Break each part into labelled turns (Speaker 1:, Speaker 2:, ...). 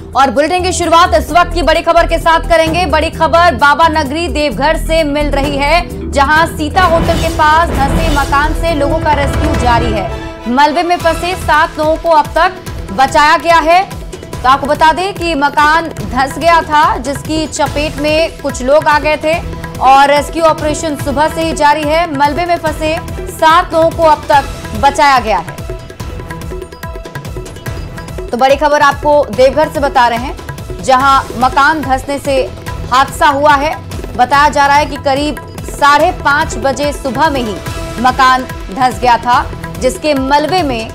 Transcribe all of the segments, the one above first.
Speaker 1: और बुलेटिन की शुरुआत इस वक्त की बड़ी खबर के साथ करेंगे। बड़ी खबर बाबा नगरी देवघर से मिल रही है, जहां सीता होटल के पास धंसे मकान से लोगों का रेस्क्यू जारी है। मलबे में फंसे 7 लोगों को अब तक बचाया गया है। तो आपको बता दें कि मकान धंस गया था, जिसकी चपेट में कुछ लोग आ गए थे और रेस्क्यू ऑपरेशन सुबह से ही जारी है। मलबे में फंसे 7 लोगों को अब तक बचाया गया है। तो बड़ी खबर आपको देवघर से बता रहे हैं, जहां मकान धंसने से हादसा हुआ है। बताया जा रहा है कि करीब 5:30 बजे सुबह में ही मकान धंस गया था, जिसके मलबे में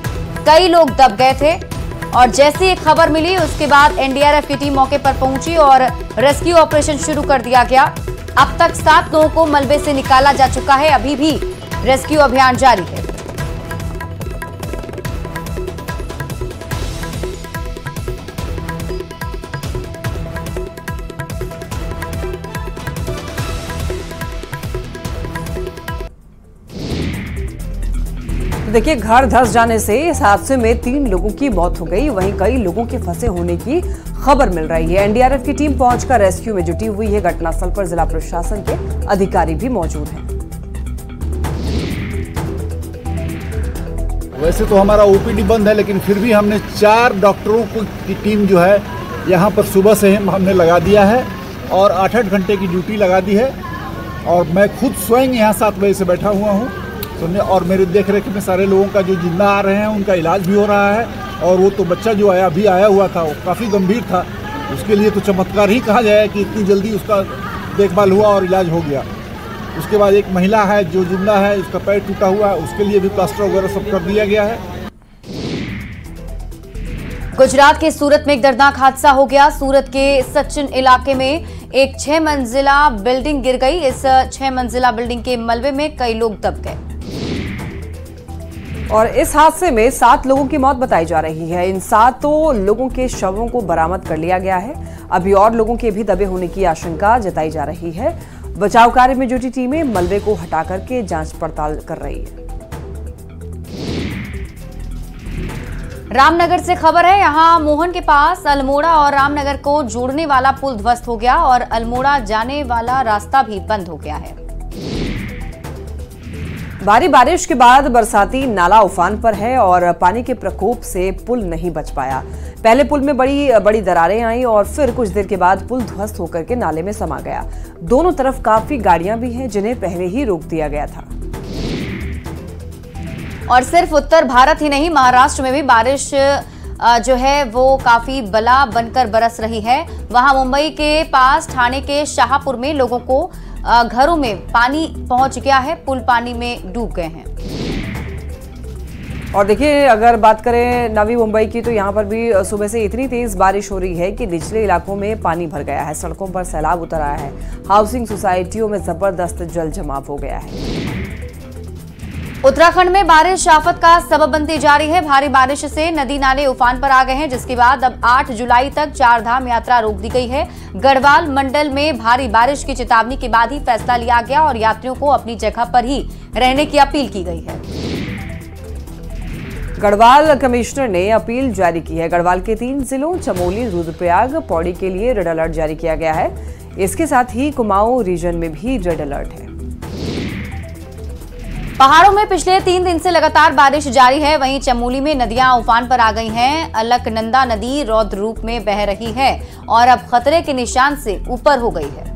Speaker 1: कई लोग दब गए थे। और जैसी एक खबर मिली उसके बाद एनडीआरएफ की टीम मौके पर पहुंची और रेस्क्यू ऑपरेशन शुरू कर दिया गया। अब तक 7 लोगों को मलबे से निकाला जा चुका है। अभी भी रेस्क्यू अभियान जारी है।
Speaker 2: देखिए, घर धंस जाने से इस हादसे में 3 लोगों की मौत हो गई, वहीं कई लोगों के फंसे होने की खबर मिल रही है। एनडीआरएफ की टीम पहुंचकर रेस्क्यू में जुटी हुई है। घटनास्थल पर जिला प्रशासन के अधिकारी भी मौजूद हैं।
Speaker 3: वैसे तो हमारा ओपीडी बंद है, लेकिन फिर भी हमने 4 डॉक्टरों की टीम जो है यहाँ पर सुबह से हमने लगा दिया है और 8-8 घंटे की ड्यूटी लगा दी है। और मैं खुद स्वयं यहाँ 7 बजे से बैठा हुआ हूँ और मेरे देख रेख में सारे लोगों का जो जिंदा आ रहे हैं उनका इलाज भी हो रहा है। और वो तो बच्चा जो अभी आया हुआ था वो काफ़ी गंभीर था, उसके लिए तो चमत्कार ही कहा जाए कि इतनी जल्दी उसका देखभाल हुआ और इलाज हो गया। उसके बाद एक महिला है जो जिंदा है, उसका पैर टूटा हुआ है, उसके लिए भी प्लास्टर वगैरह सब कर दिया गया है।
Speaker 1: गुजरात के सूरत में एक दर्दनाक हादसा हो गया। सूरत के सचिन इलाके में एक 6 मंजिला बिल्डिंग गिर गई। इस 6 मंजिला बिल्डिंग के मलबे में कई लोग दब गए
Speaker 2: और इस हादसे में 7 लोगों की मौत बताई जा रही है। इन 7 लोगों के शवों को बरामद कर लिया गया है। अभी और लोगों के भी दबे होने की आशंका जताई जा रही है। बचाव कार्य में जुटी टीमें मलबे को हटा करके जांच पड़ताल कर रही है।
Speaker 1: रामनगर से खबर है, यहां मोहन के पास अल्मोड़ा और रामनगर को जोड़ने वाला पुल ध्वस्त हो गया और अल्मोड़ा जाने वाला रास्ता भी बंद हो गया है।
Speaker 2: भारी बारिश के बाद बरसाती नाला उफान पर है और पानी के प्रकोप से पुल नहीं बच पाया। पहले पुल में बड़ी दरारें आई और फिर कुछ देर के बाद पुल ध्वस्त होकर के नाले में समा गया। दोनों तरफ काफी गाड़ियां भी हैं, जिन्हें पहले ही रोक दिया गया था।
Speaker 1: और सिर्फ उत्तर भारत ही नहीं, महाराष्ट्र में भी बारिश जो है वो काफी बला बनकर बरस रही है। वहां मुंबई के पास ठाणे के शाहपुर में लोगों को घरों में पानी पहुंच गया है। पुल पानी में डूब गए हैं।
Speaker 2: और देखिए, अगर बात करें नवी मुंबई की, तो यहाँ पर भी सुबह से इतनी तेज बारिश हो रही है कि निचले इलाकों में पानी भर गया है। सड़कों पर सैलाब उतर आया है। हाउसिंग सोसाइटियों में जबरदस्त जल जमाव हो गया है।
Speaker 1: उत्तराखंड में बारिश आफत का सबब बनती जा रही है। भारी बारिश से नदी नाले उफान पर आ गए हैं, जिसके बाद अब 8 जुलाई तक 4 धाम यात्रा रोक दी गई है। गढ़वाल मंडल में भारी बारिश की चेतावनी के बाद ही फैसला लिया गया और यात्रियों को अपनी जगह पर ही रहने की अपील की गई है।
Speaker 2: गढ़वाल कमिश्नर ने अपील जारी की है। गढ़वाल के 3 जिलों चमोली, रुद्रप्रयाग, पौड़ी के लिए रेड अलर्ट जारी किया गया है। इसके साथ ही कुमाऊं रीजन में भी रेड अलर्ट है।
Speaker 1: पहाड़ों में पिछले 3 दिन से लगातार बारिश जारी है। वहीं चमोली में नदियां उफान पर आ गई हैं। अलकनंदा नदी रौद्र रूप में बह रही है और अब खतरे के निशान से ऊपर हो गई है।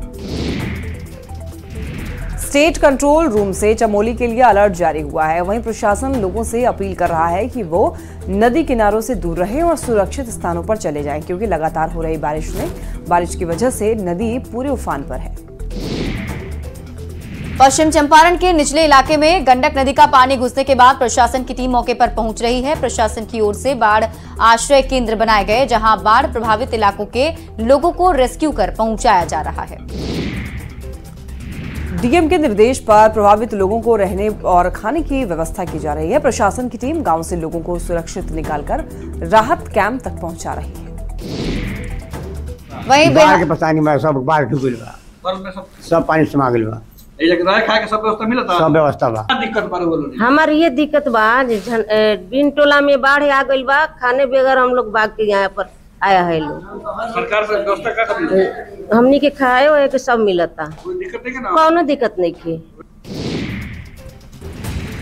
Speaker 2: स्टेट कंट्रोल रूम से चमोली के लिए अलर्ट जारी हुआ है। वहीं प्रशासन लोगों से अपील कर रहा है कि वो नदी किनारों से दूर रहें और सुरक्षित स्थानों पर चले जाएं, क्योंकि लगातार हो रही बारिश की वजह से नदी पूरे उफान पर है।
Speaker 1: पश्चिम चंपारण के निचले इलाके में गंडक नदी का पानी घुसने के बाद प्रशासन की टीम मौके पर पहुंच रही है। प्रशासन की ओर से बाढ़ आश्रय केंद्र बनाए गए, जहां बाढ़ प्रभावित इलाकों के लोगों को रेस्क्यू कर पहुंचाया जा रहा है।
Speaker 2: डीएम के निर्देश पर प्रभावित लोगों को रहने और खाने की व्यवस्था की जा रही है। प्रशासन की टीम गांव से लोगों को सुरक्षित निकालकर राहत कैंप तक पहुंचा रही है।
Speaker 1: वहीं
Speaker 4: बाढ़ के परेशानी में सब बाढ़ डूबिल बा, सब पानी समा गइल बा।
Speaker 5: खाए के सब व्यवस्था मिलता,
Speaker 4: सब व्यवस्था बा।
Speaker 5: दिक्कत बारे बोलो।
Speaker 6: हमार ये दिक्कत बा, बिन टोला में बाढ़ आ गइल बा, खाने बगैर हम लोग बाग के यहाँ पर आया है लोग।
Speaker 5: सरकार से व्यवस्था का कभी
Speaker 6: हमनी के खाए हुए के सब मिलता,
Speaker 5: कोई दिक्कत नहीं ना?
Speaker 6: कौनो दिक्कत नहीं की।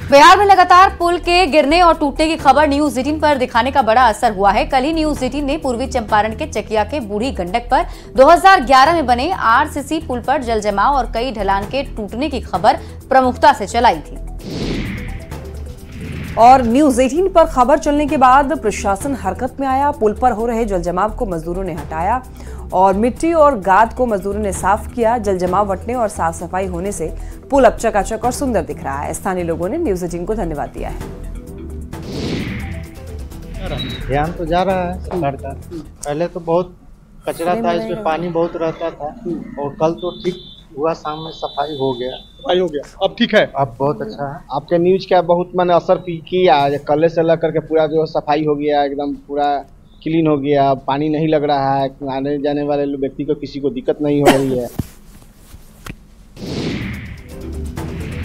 Speaker 1: बिहार में लगातार पुल के गिरने और टूटने की खबर न्यूज 18 पर दिखाने का बड़ा असर हुआ है। कल ही न्यूज 18 ने पूर्वी चंपारण के चकिया के बूढ़ी गंडक पर 2011 में बने आरसीसी पुल पर जलजमाव और कई ढलान के टूटने की खबर प्रमुखता से चलाई थी।
Speaker 2: और न्यूज 18 पर खबर चलने के बाद प्रशासन हरकत में आया। पुल पर हो रहे जलजमाव को मजदूरों ने हटाया और मिट्टी और गाद को मजदूरों ने साफ किया। जलजमाव हटने और साफ सफाई होने से पुल अब चकाचक और सुंदर दिख रहा है। स्थानीय लोगों ने न्यूज 18 को धन्यवाद दिया है।
Speaker 7: ध्यान तो जा रहा है सरकार का। पहले तो बहुत कचरा था, इसमें पानी बहुत रहता था और कल तो ठीक हुआ, शाम में सफाई हो गया।
Speaker 8: अब ठीक है, अब
Speaker 7: बहुत अच्छा है।
Speaker 8: आपके न्यूज का बहुत मैंने असर किया। कल से लेकर के पूरा जो सफाई हो गया, एकदम पूरा क्लीन हो गया। पानी नहीं लग रहा है, आने जाने वाले व्यक्ति को किसी को दिक्कत नहीं हो रही है।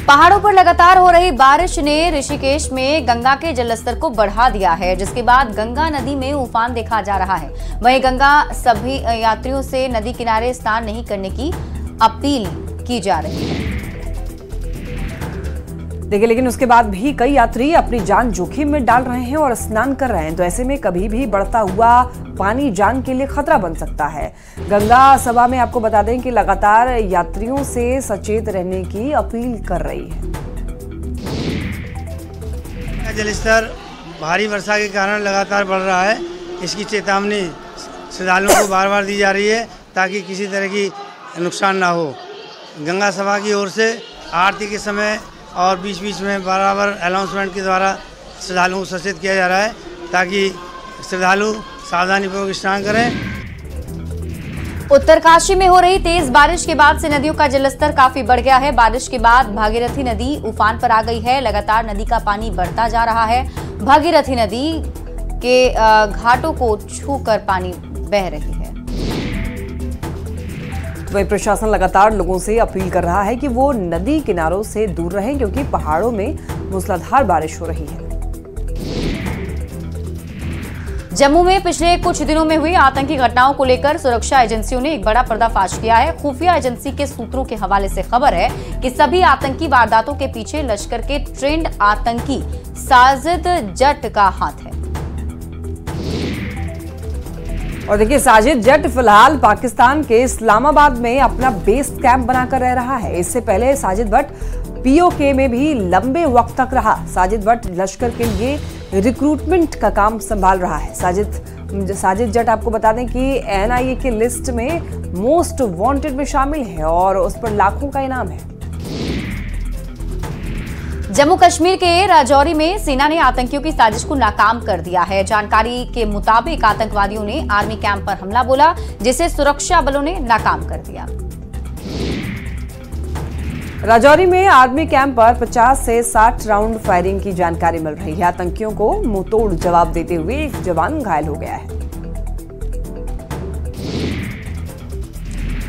Speaker 1: पहाड़ों पर लगातार हो रही बारिश ने ऋषिकेश में गंगा के जलस्तर को बढ़ा दिया है, जिसके बाद गंगा नदी में उफान देखा जा रहा है। वहीं गंगा सभी यात्रियों से नदी किनारे स्नान नहीं करने की अपील की जा रही है।
Speaker 2: देखिए, लेकिन उसके बाद भी कई यात्री अपनी जान जोखिम में डाल रहे हैं और स्नान कर रहे हैं, तो ऐसे में कभी भी बढ़ता हुआ पानी जान के लिए खतरा बन सकता है। गंगा सभा में आपको बता दें कि लगातार यात्रियों से सचेत रहने की अपील कर रही है।
Speaker 9: जलस्तर भारी वर्षा के कारण लगातार बढ़ रहा है। इसकी चेतावनी श्रद्धालुओं को बार बार दी जा रही है ताकि किसी तरह की नुकसान ना हो। गंगा सभा की ओर से आरती के समय और बीच बीच में बराबर अनाउंसमेंट के द्वारा श्रद्धालुओं को सचेत किया जा रहा है ताकि श्रद्धालु सावधानीपूर्वक स्नान करें।
Speaker 1: उत्तरकाशी में हो रही तेज बारिश के बाद से नदियों का जलस्तर काफी बढ़ गया है। बारिश के बाद भागीरथी नदी उफान पर आ गई है। लगातार नदी का पानी बढ़ता जा रहा है। भागीरथी नदी के घाटों को छूकर पानी बह रही है।
Speaker 2: वहीं प्रशासन लगातार लोगों से अपील कर रहा है कि वो नदी किनारों से दूर रहें, क्योंकि पहाड़ों में मूसलाधार बारिश हो रही है।
Speaker 1: जम्मू में पिछले कुछ दिनों में हुई आतंकी घटनाओं को लेकर सुरक्षा एजेंसियों ने एक बड़ा पर्दाफाश किया है। खुफिया एजेंसी के सूत्रों के हवाले से खबर है कि सभी आतंकी वारदातों के पीछे लश्कर के ट्रेंड आतंकी साजिद जट का हाथ है।
Speaker 2: और देखिए, साजिद जट फिलहाल पाकिस्तान के इस्लामाबाद में अपना बेस कैंप बनाकर रह रहा है। इससे पहले साजिद भट्ट पीओके में भी लंबे वक्त तक रहा। साजिद भट्ट लश्कर के लिए रिक्रूटमेंट का काम संभाल रहा है। साजिद जट आपको बता दें कि एनआईए की लिस्ट में मोस्ट वांटेड में शामिल है और उस पर लाखों का इनाम है।
Speaker 1: जम्मू कश्मीर के राजौरी में सेना ने आतंकियों की साजिश को नाकाम कर दिया है। जानकारी के मुताबिक आतंकवादियों ने आर्मी कैंप पर हमला बोला, जिसे सुरक्षा बलों ने नाकाम कर दिया।
Speaker 2: राजौरी में आर्मी कैंप पर 50 से 60 राउंड फायरिंग की जानकारी मिल रही है। आतंकियों को मुंहतोड़ जवाब देते हुए एक जवान घायल हो गया है।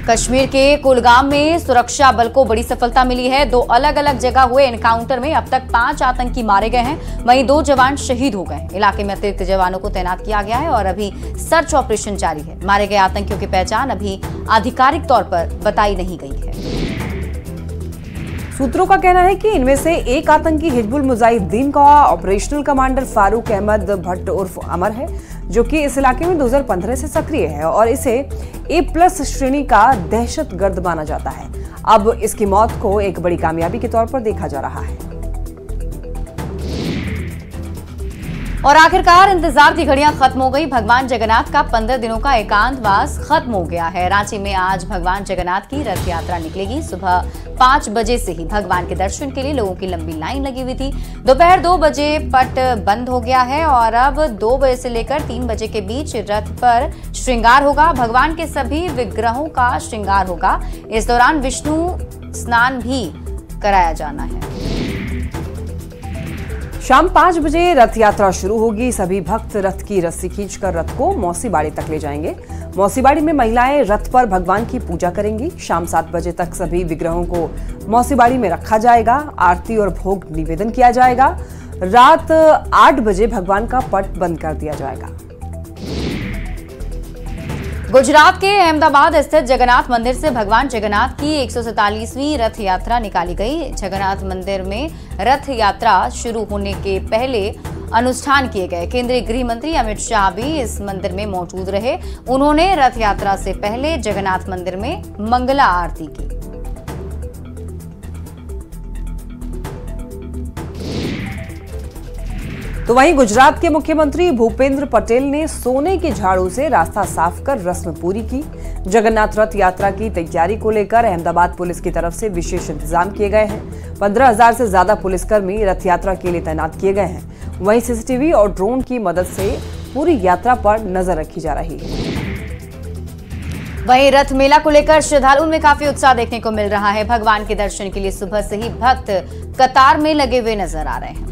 Speaker 1: कश्मीर के कुलगाम में सुरक्षा बल को बड़ी सफलता मिली है। 2 अलग अलग जगह हुए एनकाउंटर में अब तक 5 आतंकी मारे गए हैं, वहीं 2 जवान शहीद हो गए। इलाके में अतिरिक्त जवानों को तैनात किया गया है और अभी सर्च ऑपरेशन जारी है। मारे गए आतंकियों की पहचान अभी आधिकारिक तौर पर बताई नहीं गई है।
Speaker 2: सूत्रों का कहना है कि इनमें से एक आतंकी हिजबुल मुजाहिदीन का ऑपरेशनल कमांडर फारूक अहमद भट्ट उर्फ अमर है, जो कि इस इलाके में 2015 से सक्रिय है और इसे A+ श्रेणी का दहशतगर्द माना जाता है। अब इसकी मौत को एक बड़ी कामयाबी के तौर पर देखा जा रहा है।
Speaker 1: और आखिरकार इंतजार की घड़ियां खत्म हो गई। भगवान जगन्नाथ का 15 दिनों का एकांतवास खत्म हो गया है। रांची में आज भगवान जगन्नाथ की रथ यात्रा निकलेगी। सुबह 5 बजे से ही भगवान के दर्शन के लिए लोगों की लंबी लाइन लगी हुई थी। दोपहर 2 बजे पट बंद हो गया है और अब 2 बजे से लेकर 3 बजे के बीच रथ पर श्रृंगार होगा। भगवान के सभी विग्रहों का श्रृंगार होगा। इस दौरान विष्णु स्नान भी कराया जाना है।
Speaker 2: शाम 5 बजे रथ यात्रा शुरू होगी। सभी भक्त रथ की रस्सी खींचकर रथ को मौसीबाड़ी तक ले जाएंगे। मौसीबाड़ी में महिलाएं रथ पर भगवान की पूजा करेंगी। शाम 7 बजे तक सभी विग्रहों को मौसीबाड़ी में रखा जाएगा। आरती और भोग निवेदन किया जाएगा। रात 8 बजे भगवान का पट बंद कर दिया जाएगा।
Speaker 1: गुजरात के अहमदाबाद स्थित जगन्नाथ मंदिर से भगवान जगन्नाथ की 147वीं रथ यात्रा निकाली गई। जगन्नाथ मंदिर में रथ यात्रा शुरू होने के पहले अनुष्ठान किए गए। केंद्रीय गृह मंत्री अमित शाह भी इस मंदिर में मौजूद रहे। उन्होंने रथ यात्रा से पहले जगन्नाथ मंदिर में मंगला आरती की।
Speaker 2: तो वहीं गुजरात के मुख्यमंत्री भूपेंद्र पटेल ने सोने के झाड़ू से रास्ता साफ कर रस्म पूरी की। जगन्नाथ रथ यात्रा की तैयारी को लेकर अहमदाबाद पुलिस की तरफ से विशेष इंतजाम किए गए हैं। 15,000 से ज्यादा पुलिसकर्मी रथ यात्रा के लिए तैनात किए गए हैं। वहीं सीसीटीवी और ड्रोन की मदद से पूरी यात्रा पर नजर रखी जा रही है।
Speaker 1: वहीं रथ मेला को लेकर श्रद्धालुओं में काफी उत्साह देखने को मिल रहा है। भगवान के दर्शन के लिए सुबह से ही भक्त कतार में लगे हुए नजर आ रहे हैं।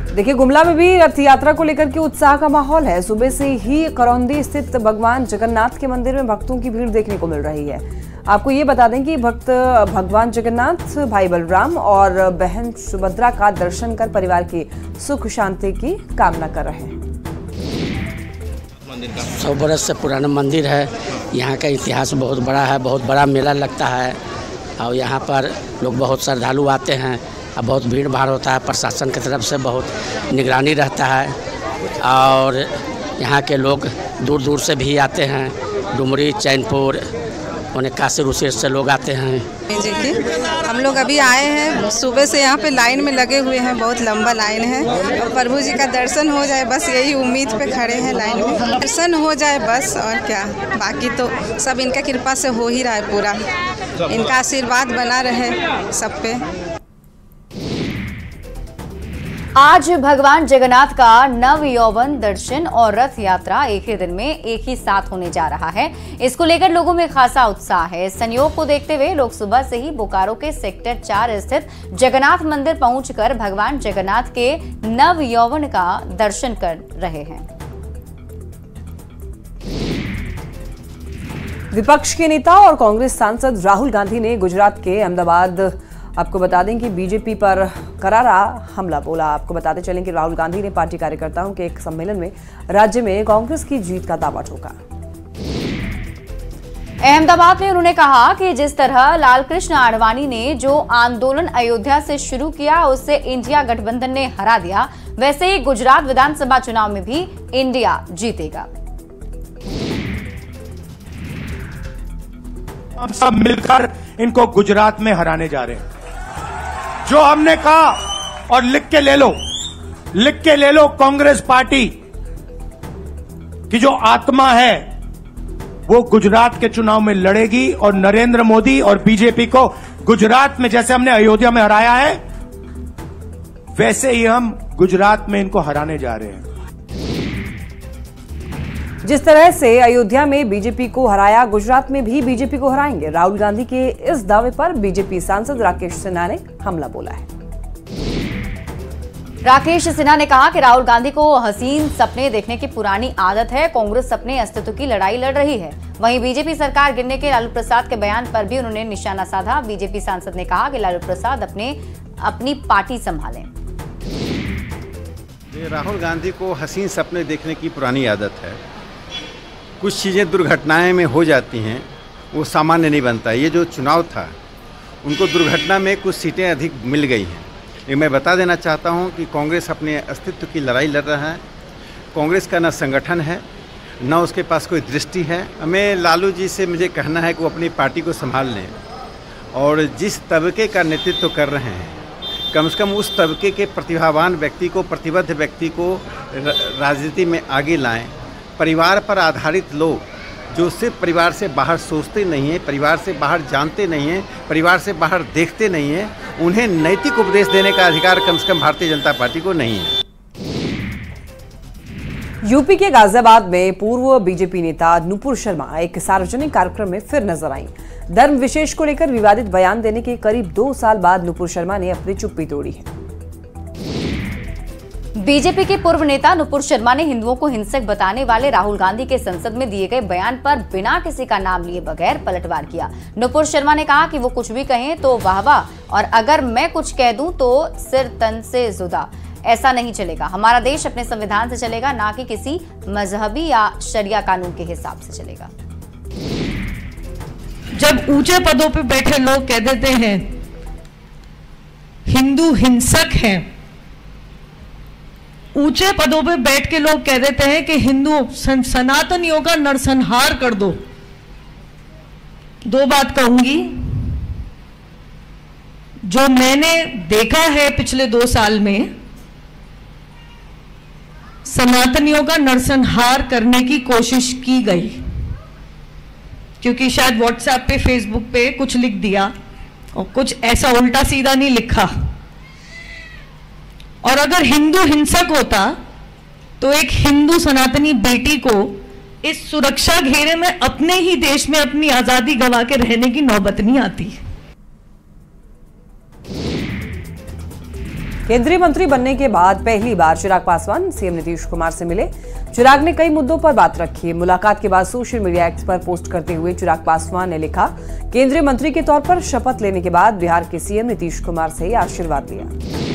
Speaker 2: देखिए, गुमला में भी रथ यात्रा को लेकर के उत्साह का माहौल है। सुबह से ही करौंदी स्थित भगवान जगन्नाथ के मंदिर में भक्तों की भीड़ देखने को मिल रही है। आपको ये बता दें कि भक्त भगवान जगन्नाथ, भाई बलराम और बहन सुभद्रा का दर्शन कर परिवार की सुख शांति की कामना कर रहे हैं।
Speaker 10: 100 बरस से पुराना मंदिर है। यहाँ का इतिहास बहुत बड़ा है, बहुत बड़ा मेला लगता है और यहाँ पर लोग बहुत श्रद्धालु आते हैं। अब बहुत भीड़ भाड़ होता है। प्रशासन की तरफ से बहुत निगरानी रहता है और यहाँ के लोग दूर दूर से भी आते हैं। डुमरी, चैनपुर, उन्हें काशी रुसी से लोग आते हैं।
Speaker 11: जी की हम लोग अभी आए हैं, सुबह से यहाँ पे लाइन में लगे हुए हैं, बहुत लंबा लाइन है और प्रभु जी का दर्शन हो जाए बस यही उम्मीद पे खड़े हैं लाइन में। दर्शन हो जाए बस, और क्या, बाकी तो सब इनका कृपा से हो ही रहा है पूरा। इनका आशीर्वाद बना रहे सब पे।
Speaker 1: आज भगवान जगन्नाथ का नव यौवन दर्शन और रथ यात्रा एक ही दिन में एक ही साथ होने जा रहा है। इसको लेकर लोगों में खासा उत्साह है। संयोग को देखते हुए लोग सुबह से ही बोकारो के सेक्टर 4 स्थित जगन्नाथ मंदिर पहुंचकर भगवान जगन्नाथ के नव यौवन का दर्शन कर रहे हैं।
Speaker 2: विपक्ष के नेता और कांग्रेस सांसद राहुल गांधी ने गुजरात के अहमदाबाद, आपको बता दें कि बीजेपी पर करारा हमला बोला। आपको बताते चलें कि राहुल गांधी ने पार्टी कार्यकर्ताओं के एक सम्मेलन में राज्य में कांग्रेस की जीत का दावा ठोका।
Speaker 1: अहमदाबाद में उन्होंने कहा कि जिस तरह लालकृष्ण आडवाणी ने जो आंदोलन अयोध्या से शुरू किया उसे इंडिया गठबंधन ने हरा दिया, वैसे ही गुजरात विधानसभा चुनाव में भी इंडिया जीतेगा।
Speaker 12: हम सब मिलकर इनको गुजरात में हराने जा रहे हैं। जो हमने कहा, और लिख के ले लो, कांग्रेस पार्टी की जो आत्मा है वो गुजरात के चुनाव में लड़ेगी और नरेंद्र मोदी और बीजेपी को गुजरात में जैसे हमने अयोध्या में हराया है वैसे ही हम गुजरात में इनको हराने जा रहे हैं।
Speaker 2: जिस तरह से अयोध्या में बीजेपी को हराया, गुजरात में भी बीजेपी को हराएंगे। राहुल गांधी के इस दावे पर बीजेपी सांसद राकेश सिन्हा ने हमला बोला है।
Speaker 1: राकेश सिन्हा ने कहा कि राहुल गांधी को हसीन सपने देखने की पुरानी आदत है। कांग्रेस अपने अस्तित्व की लड़ाई लड़ रही है। वहीं बीजेपी सरकार गिरने के लालू प्रसाद के बयान पर भी उन्होंने निशाना साधा। बीजेपी सांसद ने कहा कि लालू प्रसाद अपनी पार्टी संभालें।
Speaker 13: राहुल गांधी को हसीन सपने देखने की पुरानी आदत है। कुछ चीज़ें दुर्घटनाएं में हो जाती हैं, वो सामान्य नहीं बनता। ये जो चुनाव था उनको दुर्घटना में कुछ सीटें अधिक मिल गई हैं। लेकिन मैं बता देना चाहता हूं कि कांग्रेस अपने अस्तित्व की लड़ाई लड़ रहा है। कांग्रेस का न संगठन है न उसके पास कोई दृष्टि है। हमें लालू जी से मुझे कहना है कि वो अपनी पार्टी को संभाल लें और जिस तबके का नेतृत्व कर रहे हैं कम से कम उस तबके के प्रतिभावान व्यक्ति को, प्रतिबद्ध व्यक्ति को राजनीति में आगे लाएं। परिवार पर आधारित लोग जो सिर्फ परिवार से बाहर सोचते नहीं हैं, परिवार से बाहर जानते नहीं हैं, परिवार से बाहर देखते नहीं हैं, उन्हें नैतिक उपदेश देने का अधिकार कम से कम भारतीय जनता पार्टी को नहीं है।
Speaker 2: यूपी के गाजियाबाद में पूर्व बीजेपी नेता नुपुर शर्मा एक सार्वजनिक कार्यक्रम में फिर नजर आईं। धर्म विशेष को लेकर विवादित बयान देने के करीब 2 साल बाद नुपुर शर्मा ने अपनी चुप्पी तोड़ी है।
Speaker 1: बीजेपी के पूर्व नेता नुपुर शर्मा ने हिंदुओं को हिंसक बताने वाले राहुल गांधी के संसद में दिए गए बयान पर बिना किसी का नाम लिए बगैर पलटवार किया। नुपुर शर्मा ने कहा कि वो कुछ भी कहें तो वाह वाह, और अगर मैं कुछ कह दूं तो सिर तन से जुदा। ऐसा नहीं चलेगा। हमारा देश अपने संविधान से चलेगा, ना कि किसी मजहबी या शरिया कानून के हिसाब से चलेगा।
Speaker 14: जब ऊंचे पदों पे बैठे लोग कह देते हैं हिंदू हिंसक हैं, ऊंचे पदों पे बैठ के लोग कह देते हैं कि हिंदू सनातनियों का नरसंहार कर दो, दो बात कहूंगी। जो मैंने देखा है पिछले 2 साल में, सनातनियों का नरसंहार करने की कोशिश की गई, क्योंकि शायद व्हाट्सएप पे, फेसबुक पे कुछ लिख दिया और कुछ ऐसा उल्टा सीधा नहीं लिखा। और अगर हिंदू हिंसक होता तो एक हिंदू सनातनी बेटी को इस सुरक्षा घेरे में अपने ही देश में अपनी आजादी गंवा के रहने की नौबत नहीं आती।
Speaker 2: केंद्रीय मंत्री बनने के बाद पहली बार चिराग पासवान सीएम नीतीश कुमार से मिले। चिराग ने कई मुद्दों पर बात रखी। मुलाकात के बाद सोशल मीडिया एक्स पर पोस्ट करते हुए चिराग पासवान ने लिखा, केंद्रीय मंत्री के तौर पर शपथ लेने के बाद बिहार के सीएम नीतीश कुमार से आशीर्वाद लिया।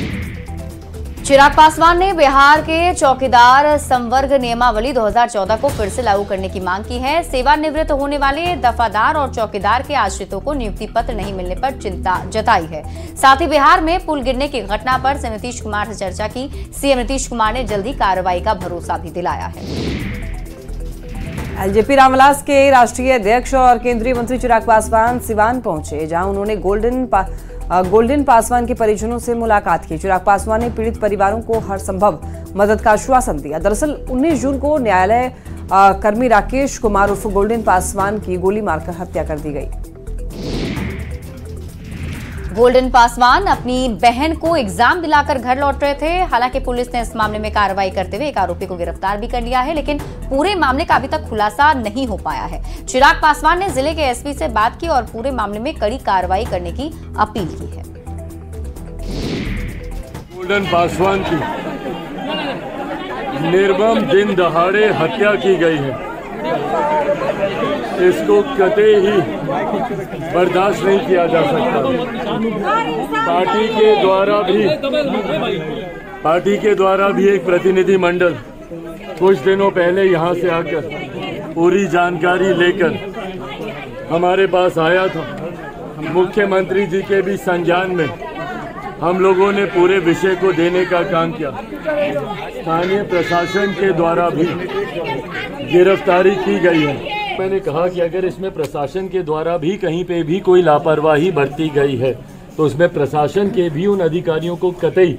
Speaker 1: चिराग पासवान ने बिहार के चौकीदार संवर्ग नियमावली 2014 को फिर से लागू करने की मांग की है। सेवानिवृत्त होने वाले दफादार और चौकीदार के आश्रितों को नियुक्ति पत्र नहीं मिलने पर चिंता जताई है। साथ ही बिहार में पुल गिरने की घटना पर सीएम नीतीश कुमार से चर्चा की। सीएम नीतीश कुमार ने जल्दी कार्रवाई का भरोसा भी दिलाया है।
Speaker 2: एलजेपी रामविलास के राष्ट्रीय अध्यक्ष और केंद्रीय मंत्री चिराग पासवान सिवान पहुंचे, जहां उन्होंने गोल्डन पासवान के परिजनों से मुलाकात की। चिराग पासवान ने पीड़ित परिवारों को हर संभव मदद का आश्वासन दिया। दरअसल 19 जून को न्यायालय कर्मी राकेश कुमार उर्फ गोल्डन पासवान की गोली मारकर हत्या कर दी गई।
Speaker 1: गोल्डन पासवान अपनी बहन को एग्जाम दिलाकर घर लौट रहे थे। हालांकि पुलिस ने इस मामले में कार्रवाई करते हुए एक आरोपी को गिरफ्तार भी कर लिया है, लेकिन पूरे मामले का अभी तक खुलासा नहीं हो पाया है। चिराग पासवान ने जिले के एसपी से बात की और पूरे मामले में कड़ी कार्रवाई करने की अपील की है।
Speaker 15: गोल्डन पासवान की निर्मम दिन दहाड़े हत्या की गई है। इसको कतई ही बर्दाश्त नहीं किया जा सकता। पार्टी के द्वारा भी एक प्रतिनिधि मंडल कुछ दिनों पहले यहां से आकर पूरी जानकारी लेकर हमारे पास आया था। मुख्यमंत्री जी के भी संज्ञान में हम लोगों ने पूरे विषय को देने का काम किया। स्थानीय प्रशासन के द्वारा भी गिरफ्तारी की गई है। मैंने कहा कि अगर इसमें प्रशासन के द्वारा भी कहीं पे भी कोई लापरवाही बरती गई है तो उसमें प्रशासन के भी उन अधिकारियों को कतई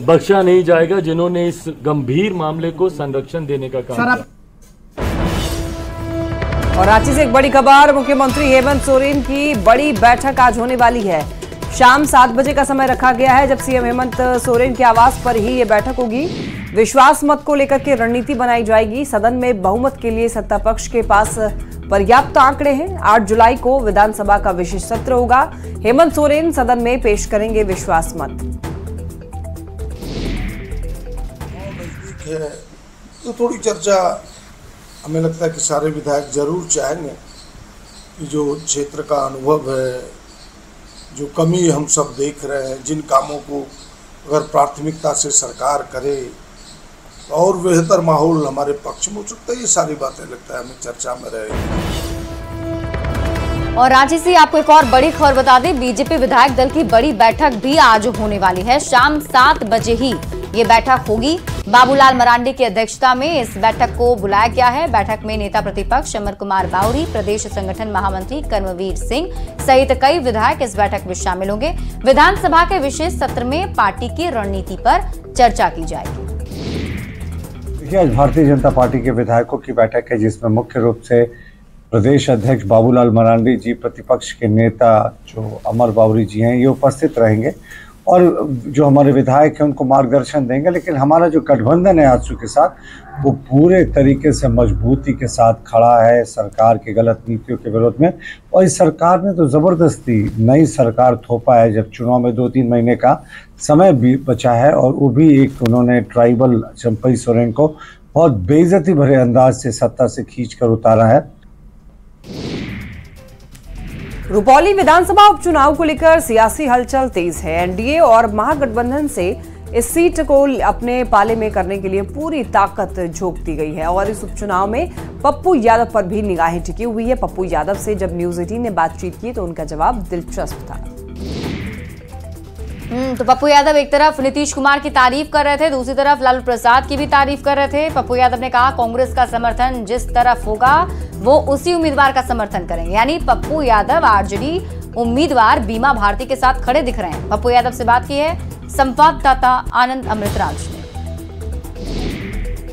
Speaker 15: बख्शा नहीं जाएगा जिन्होंने इस गंभीर मामले को संरक्षण देने का काम किया।
Speaker 2: और रांची से एक बड़ी खबर, मुख्यमंत्री हेमंत सोरेन की बड़ी बैठक आज होने वाली है। शाम 7 बजे का समय रखा गया है, जब सीएम हेमंत सोरेन के आवास पर ही ये बैठक होगी। विश्वास मत को लेकर के रणनीति बनाई जाएगी। सदन में बहुमत के लिए सत्ता पक्ष के पास पर्याप्त आंकड़े हैं। 8 जुलाई को विधानसभा का विशेष सत्र होगा। हेमंत सोरेन सदन में पेश करेंगे विश्वास मत।
Speaker 16: तो थोड़ी चर्चा हमें लगता है कि सारे विधायक जरूर चाहेंगे कि जो क्षेत्र का अनुभव है, जो कमी हम सब देख रहे हैं, जिन कामों को अगर प्राथमिकता से सरकार करे और बेहतर माहौल हमारे पक्ष में हो सकता है। ये सारी बातें लगता है हमें चर्चा में रहेगी।
Speaker 1: और रांची से आपको एक और बड़ी खबर बता दें, बीजेपी विधायक दल की बड़ी बैठक भी आज होने वाली है। शाम 7 बजे ही ये बैठक होगी। बाबूलाल मरांडी की अध्यक्षता में इस बैठक को बुलाया गया है। बैठक में नेता प्रतिपक्ष अमर कुमार बावरी, प्रदेश संगठन महामंत्री कर्मवीर सिंह सहित कई विधायक इस बैठक में शामिल होंगे। विधानसभा के विशेष सत्र में पार्टी की रणनीति पर चर्चा की जाएगी।
Speaker 17: आज भारतीय जनता पार्टी के विधायकों की बैठक है, जिसमें मुख्य रूप से प्रदेश अध्यक्ष बाबूलाल मरांडी जी, प्रतिपक्ष के नेता जो अमर बावरी जी हैं, ये उपस्थित रहेंगे और जो हमारे विधायक हैं उनको मार्गदर्शन देंगे। लेकिन हमारा जो गठबंधन है आजसू के साथ, वो पूरे तरीके से मजबूती के साथ खड़ा है सरकार की गलत नीतियों के विरोध में। और इस सरकार ने तो ज़बरदस्ती नई सरकार थोपा है, जब चुनाव में 2-3 महीने का समय भी बचा है, और वो भी एक उन्होंने ट्राइबल चंपई सोरेन को बहुत बेइज्जती भरे अंदाज से सत्ता से खींच कर उतारा है।
Speaker 2: रुपौली विधानसभा उपचुनाव को लेकर सियासी हलचल तेज है। एनडीए और महागठबंधन से इस सीट को अपने पाले में करने के लिए पूरी ताकत झोंक दी गई है और इस उपचुनाव में पप्पू यादव पर भी निगाहें टिकी हुई है। पप्पू यादव से जब न्यूज़ 18 ने बातचीत की तो उनका जवाब दिलचस्प था।
Speaker 1: तो पप्पू यादव एक तरफ नीतीश कुमार की तारीफ कर रहे थे, दूसरी तरफ लालू प्रसाद की भी तारीफ कर रहे थे। पप्पू यादव ने कहा कांग्रेस का समर्थन जिस तरफ होगा वो उसी उम्मीदवार का समर्थन करेंगे। यानी पप्पू यादव आरजेडी उम्मीदवार बीमा भारती के साथ खड़े दिख रहे हैं। पप्पू यादव से बात की है संवाददाता आनंद अमृतराज ने।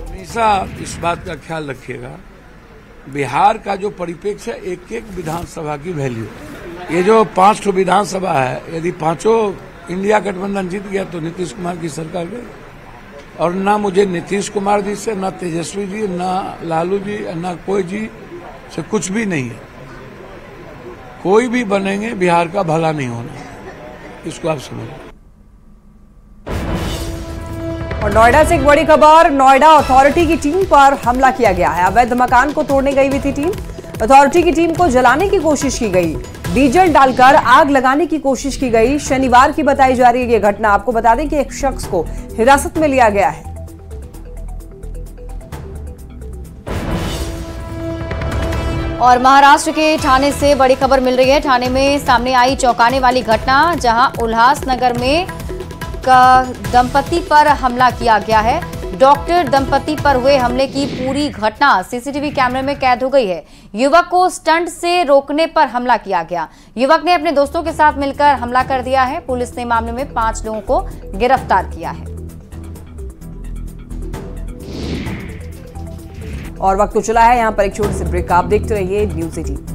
Speaker 18: हमेशा इस बात का ख्याल रखिएगा, बिहार का जो परिप्रेक्ष्य है, एक एक विधानसभा की वैल्यू, ये जो 5 विधानसभा है, यदि 5 इंडिया गठबंधन जीत गया तो नीतीश कुमार की सरकार गई। और ना मुझे नीतीश कुमार जी से, ना तेजस्वी जी, ना लालू जी, ना कोई जी से कुछ भी नहीं है। कोई भी बनेंगे बिहार का भला नहीं होना, इसको आप समझिए।
Speaker 2: और नोएडा से एक बड़ी खबर, नोएडा अथॉरिटी की टीम पर हमला किया गया है। अवैध मकान को तोड़ने गई हुई थी टीम, अथॉरिटी की टीम को जलाने की कोशिश की गई, डीजल डालकर आग लगाने की कोशिश की गई। शनिवार की बताई जा रही है ये घटना। आपको बता दें कि एक शख्स को हिरासत में लिया गया है।
Speaker 1: और महाराष्ट्र के ठाणे से बड़ी खबर मिल रही है। ठाणे में सामने आई चौंकाने वाली घटना, जहां उल्लासनगर में दंपति पर हमला किया गया है। डॉक्टर दंपति पर हुए हमले की पूरी घटना सीसीटीवी कैमरे में कैद हो गई है। युवक को स्टंट से रोकने पर हमला किया गया। युवक ने अपने दोस्तों के साथ मिलकर हमला कर दिया है। पुलिस ने मामले में 5 लोगों को गिरफ्तार किया है।
Speaker 2: और वक्त तो चला है यहाँ पर एक छोटी सी ब्रेक। आप देखते रहिए न्यूज़ 18।